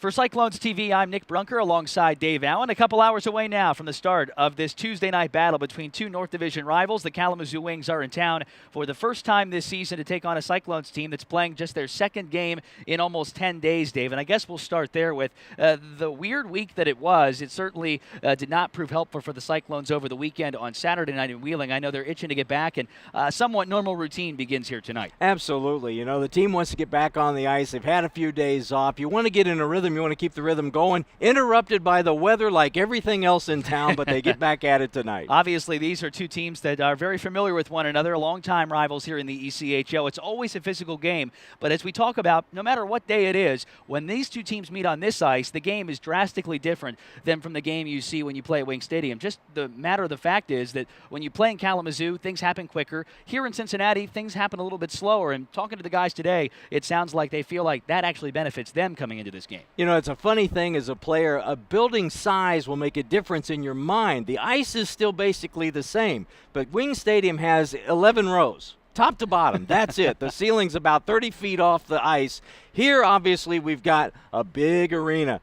For Cyclones TV, I'm Nick Brunker alongside Dave Allen. A couple hours away now from the start of this Tuesday night battle between two North Division rivals. The Kalamazoo Wings are in town for the first time this season to take on a Cyclones team that's playing just their second game in almost 10 days, Dave. And I guess we'll start there with the weird week that it was. It certainly did not prove helpful for the Cyclones over the weekend on Saturday night in Wheeling. I know they're itching to get back, and somewhat normal routine begins here tonight. Absolutely. You know, the team wants to get back on the ice. They've had a few days off. You want to get in a rhythm. You want to keep the rhythm going. Interrupted by the weather like everything else in town, but they get back at it tonight. Obviously, these are two teams that are very familiar with one another, longtime rivals here in the ECHL. It's always a physical game, but as we talk about, no matter what day it is, when these two teams meet on this ice, the game is drastically different than from the game you see when you play at Wing Stadium. Just the matter of the fact is that when you play in Kalamazoo, things happen quicker. Here in Cincinnati, things happen a little bit slower, and talking to the guys today, it sounds like they feel like that actually benefits them coming into this game. You know, it's a funny thing as a player, a building size will make a difference in your mind. The ice is still basically the same, but Wing Stadium has 11 rows. Top to bottom, that's it. The ceiling's about 30 feet off the ice. Here, obviously, we've got a big arena.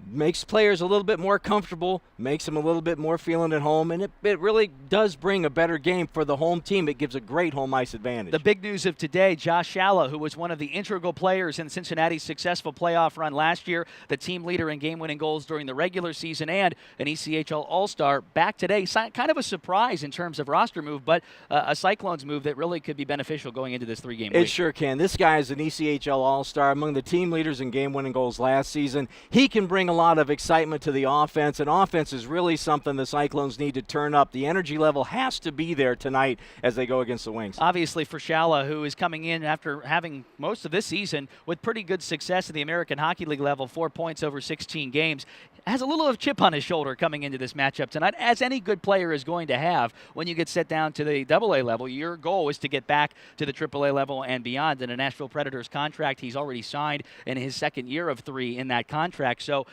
Makes players a little bit more comfortable, makes them a little bit more feeling at home, and it really does bring a better game for the home team. It gives a great home ice advantage. The big news of today, Josh Shalla, who was one of the integral players in Cincinnati's successful playoff run last year, the team leader in game-winning goals during the regular season, and an ECHL All-Star, back today. Kind of a surprise in terms of roster move, but a Cyclones move that really could be beneficial going into this three-game week. It sure can. This guy is an ECHL All-Star, among the team leaders in game-winning goals last season. He can bring a lot of excitement to the offense, and offense is really something the Cyclones need to turn up. The energy level has to be there tonight as they go against the Wings. Obviously for Shalla, who is coming in after having most of this season with pretty good success at the American Hockey League level, 4 points over 16 games, has a little of a chip on his shoulder coming into this matchup tonight, as any good player is going to have when you get set down to the AA level. Your goal is to get back to the AAA level and beyond. In a Nashville Predators contract, he's already signed in his second year of 3 in that contract. So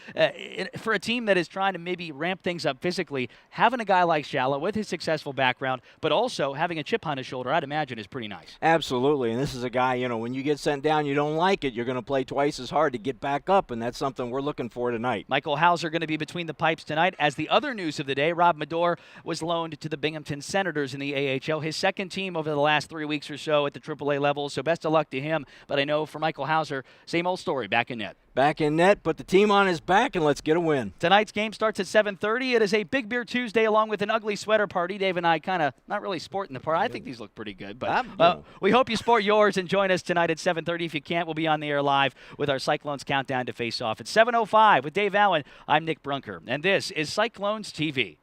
for a team that is trying to maybe ramp things up physically, having a guy like Shalla with his successful background, but also having a chip on his shoulder, I'd imagine is pretty nice. Absolutely, and this is a guy, you know, when you get sent down, you don't like it, you're going to play twice as hard to get back up, and that's something we're looking for tonight. Michael Hauser going to be between the pipes tonight. As the other news of the day, Rob Medor was loaned to the Binghamton Senators in the AHL, his second team over the last 3 weeks or so at the AAA level, so best of luck to him. But I know for Michael Hauser, same old story, back in net. Back in net, put the team on his back, and let's get a win. Tonight's game starts at 7:30. It is a Big Beer Tuesday along with an ugly sweater party. Dave and I kind of not really sporting the part. I think these look pretty good, but we hope you sport yours and join us tonight at 7:30. If you can't, we'll be on the air live with our Cyclones countdown to face off at 7:05 with Dave Allen. I'm Nick Brunker, and this is Cyclones TV.